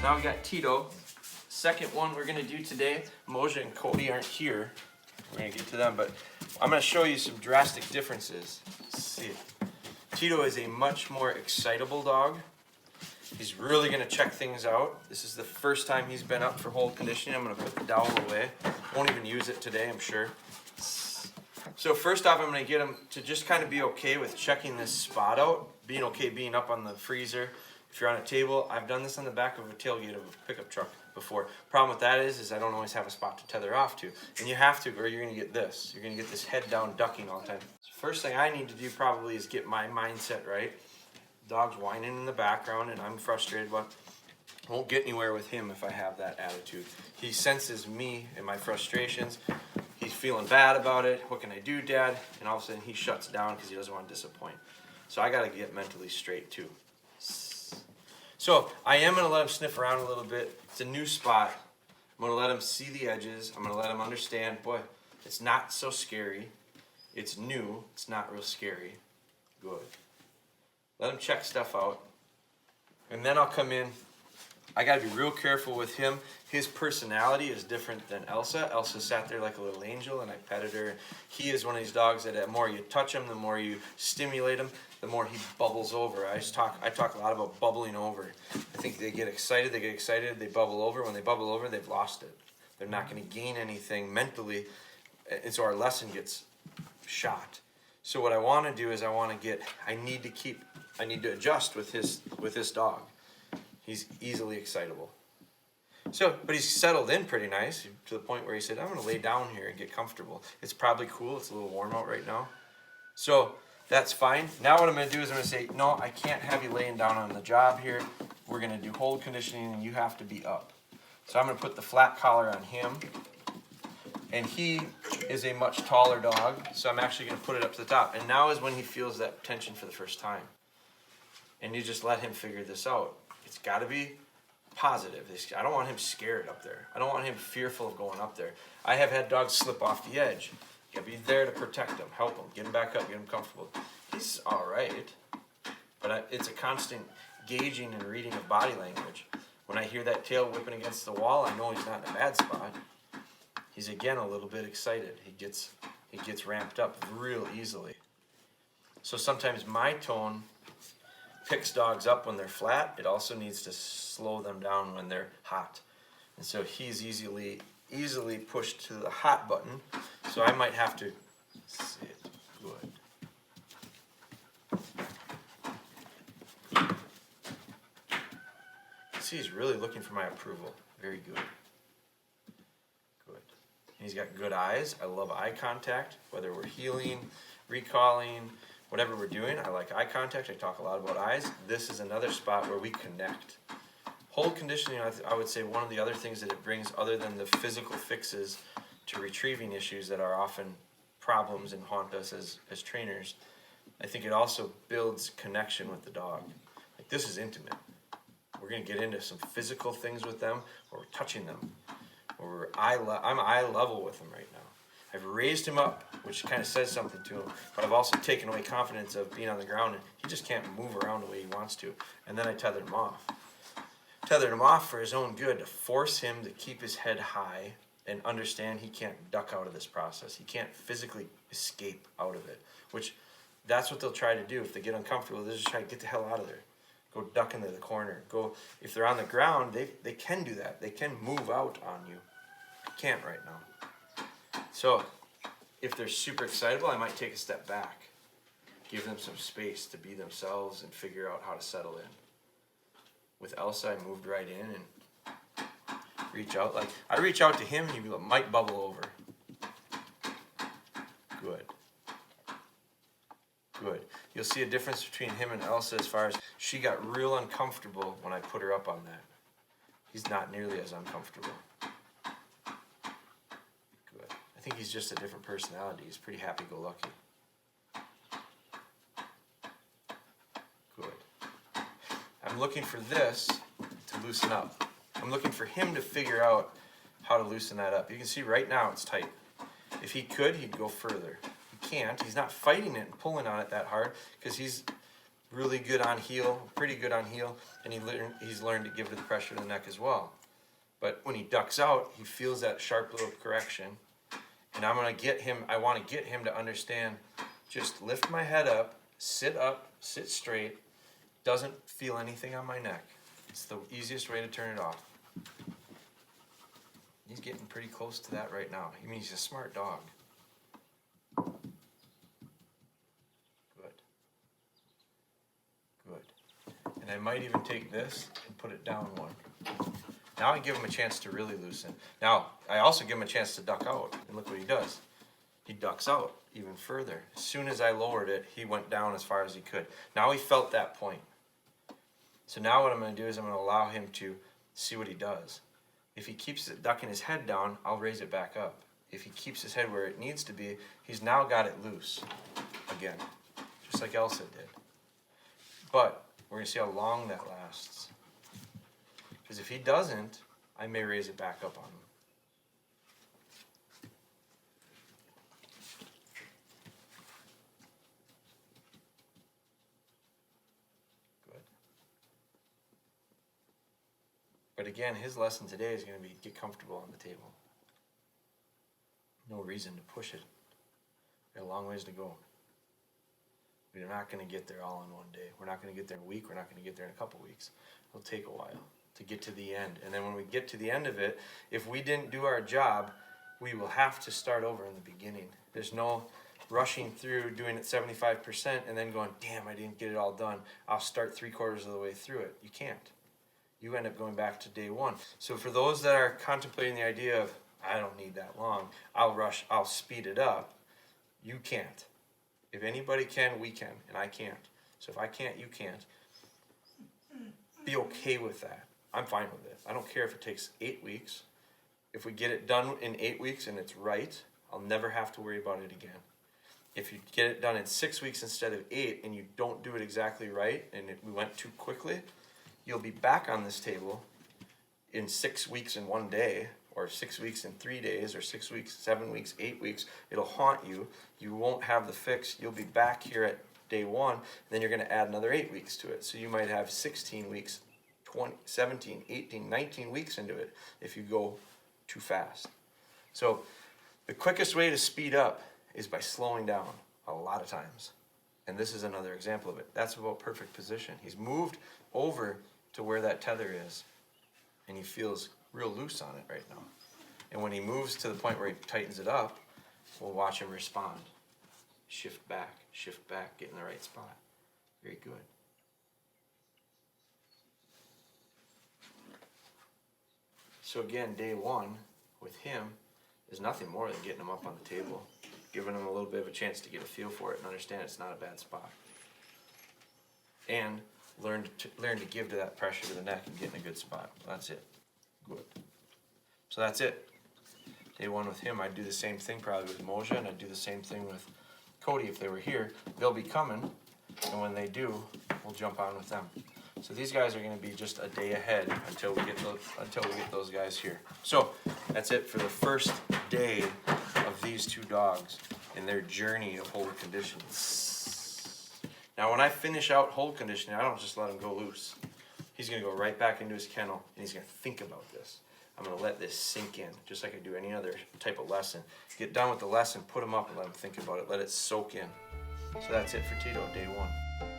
now we got Tito. Second one we're gonna do today. Moja and Cody aren't here. We're gonna get to them, but I'm gonna show you some drastic differences. Let's see. Tito is a much more excitable dog. He's really gonna check things out. This is the first time he's been up for hold conditioning. I'm gonna put the dowel away. Won't even use it today, I'm sure. So first off, I'm gonna get him to just kind of be okay with checking this spot out, being okay being up on the freezer. If you're on a table, I've done this on the back of a tailgate of a pickup truck before. Problem with that is I don't always have a spot to tether off to. And you have to, or you're gonna get this. You're gonna get this head down ducking all the time. So first thing I need to do probably is get my mindset right. Dog's whining in the background and I'm frustrated, but I won't get anywhere with him if I have that attitude. He senses me and my frustrations. He's feeling bad about it. What can I do, Dad? And all of a sudden he shuts down because he doesn't want to disappoint. So I gotta get mentally straight too. So I am gonna let him sniff around a little bit. It's a new spot. I'm gonna let him see the edges. I'm gonna let him understand, boy, it's not so scary. It's new, it's not real scary. Good. Let him check stuff out. And then I'll come in. I gotta be real careful with him. His personality is different than Elsa. Elsa sat there like a little angel and I petted her. He is one of these dogs that the more you touch him, the more you stimulate him, the more he bubbles over. I talk a lot about bubbling over. I think they get excited, they bubble over. When they bubble over, they've lost it. They're not gonna gain anything mentally, and so our lesson gets shot. So what I wanna do is I need to adjust with this dog. He's easily excitable. So, but he's settled in pretty nice to the point where he said, I'm gonna lay down here and get comfortable. It's probably cool, it's a little warm out right now. So that's fine. Now what I'm gonna do is I'm gonna say, no, I can't have you laying down on the job here. We're gonna do hold conditioning and you have to be up. So I'm gonna put the flat collar on him. And he is a much taller dog, so I'm actually gonna put it up to the top. And now is when he feels that tension for the first time. And you just let him figure this out. It's gotta be positive. I don't want him scared up there. I don't want him fearful of going up there. I have had dogs slip off the edge. You gotta be there to protect him, help him, get him back up, get him comfortable. He's all right, but it's a constant gauging and reading of body language. When I hear that tail whipping against the wall, I know he's not in a bad spot. He's again a little bit excited. He gets ramped up real easily. So sometimes my tone picks dogs up when they're flat. It also needs to slow them down when they're hot. And so he's easily pushed to the hot button. So I might have to sit good. See, he's really looking for my approval. Very good. Good. He's got good eyes. I love eye contact, whether we're healing, recalling, whatever we're doing. I like eye contact. I talk a lot about eyes. This is another spot where we connect. Hold conditioning, I would say one of the other things that it brings, other than the physical fixes to retrieving issues that are often problems and haunt us as trainers, I think it also builds connection with the dog. Like, this is intimate. We're going to get into some physical things with them, where we're touching them, where I'm eye level with them right now. I've raised him up, which kind of says something to him, but I've also taken away confidence of being on the ground, and he just can't move around the way he wants to. And then I tethered him off. Tethered him off for his own good, to force him to keep his head high and understand he can't duck out of this process. He can't physically escape out of it, which that's what they'll try to do. If they get uncomfortable, they'll just try to get the hell out of there. Go duck into the corner. Go, if they're on the ground, they can do that. They can move out on you. Can't right now. So if they're super excitable, I might take a step back. Give them some space to be themselves and figure out how to settle in. With Elsa, I moved right in and reach out. Like, I reach out to him and he might bubble over. Good. Good. You'll see a difference between him and Elsa as far as she got real uncomfortable when I put her up on that. He's not nearly as uncomfortable. Good. I think he's just a different personality. He's pretty happy-go-lucky. Good. I'm looking for this to loosen up. I'm looking for him to figure out how to loosen that up. You can see right now it's tight. If he could, he'd go further. He can't. He's not fighting it and pulling on it that hard because he's really good on heel, pretty good on heel, and he's learned to give to the pressure of the neck as well. But when he ducks out, he feels that sharp little correction. And I want to get him to understand, just lift my head up, sit straight, doesn't feel anything on my neck. It's the easiest way to turn it off. He's getting pretty close to that right now. I mean, he's a smart dog. Good. Good. And I might even take this and put it down one. Now I give him a chance to really loosen. Now, I also give him a chance to duck out. And look what he does. He ducks out even further. As soon as I lowered it, he went down as far as he could. Now he felt that point. So now what I'm going to do is I'm going to allow him to see what he does. If he keeps ducking his head down, I'll raise it back up. If he keeps his head where it needs to be, he's now got it loose again, just like Elsa did. But we're going to see how long that lasts. Because if he doesn't, I may raise it back up on him. Good. But again, his lesson today is going to be get comfortable on the table. No reason to push it. Got a long ways to go. We're not going to get there all in one day. We're not going to get there in a week. We're not going to get there in a couple weeks. It'll take a while to get to the end. And then when we get to the end of it, if we didn't do our job, we will have to start over in the beginning. There's no rushing through, doing it 75%, and then going, damn, I didn't get it all done. I'll start 3/4 of the way through it. You can't. You end up going back to day one. So for those that are contemplating the idea of, I don't need that long, I'll speed it up, you can't. If anybody can, we can, and I can't. So if I can't, you can't. Be okay with that. I'm fine with it. I don't care if it takes 8 weeks. If we get it done in 8 weeks and it's right, I'll never have to worry about it again. If you get it done in 6 weeks instead of 8 and you don't do it exactly right and we went too quickly, you'll be back on this table in 6 weeks in 1 day, or 6 weeks in 3 days, or 6 weeks, 7 weeks, 8 weeks. It'll haunt you. You won't have the fix. You'll be back here at day one, and then you're going to add another 8 weeks to it. So you might have 16 weeks, 20, 17, 18, 19 weeks into it if you go too fast. So the quickest way to speed up is by slowing down a lot of times. And this is another example of it. That's about perfect position. He's moved over to where that tether is, and he feels real loose on it right now. And when he moves to the point where he tightens it up, we'll watch him respond. Shift back, get in the right spot. Very good. So again, day one with him is nothing more than getting him up on the table, giving him a little bit of a chance to get a feel for it and understand it's not a bad spot. And learn to give to that pressure to the neck and get in a good spot. That's it. Good. So that's it. Day one with him. I'd do the same thing probably with Moja, and I'd do the same thing with Cody if they were here. They'll be coming, and when they do, we'll jump on with them. So these guys are going to be just a day ahead until we get those guys here. So that's it for the first day of these two dogs in their journey of hold conditioning. Now when I finish out hold conditioning, I don't just let him go loose. He's going to go right back into his kennel, and he's going to think about this. I'm going to let this sink in, just like I do any other type of lesson. Get done with the lesson, put him up and let him think about it. Let it soak in. So that's it for Tito, day one.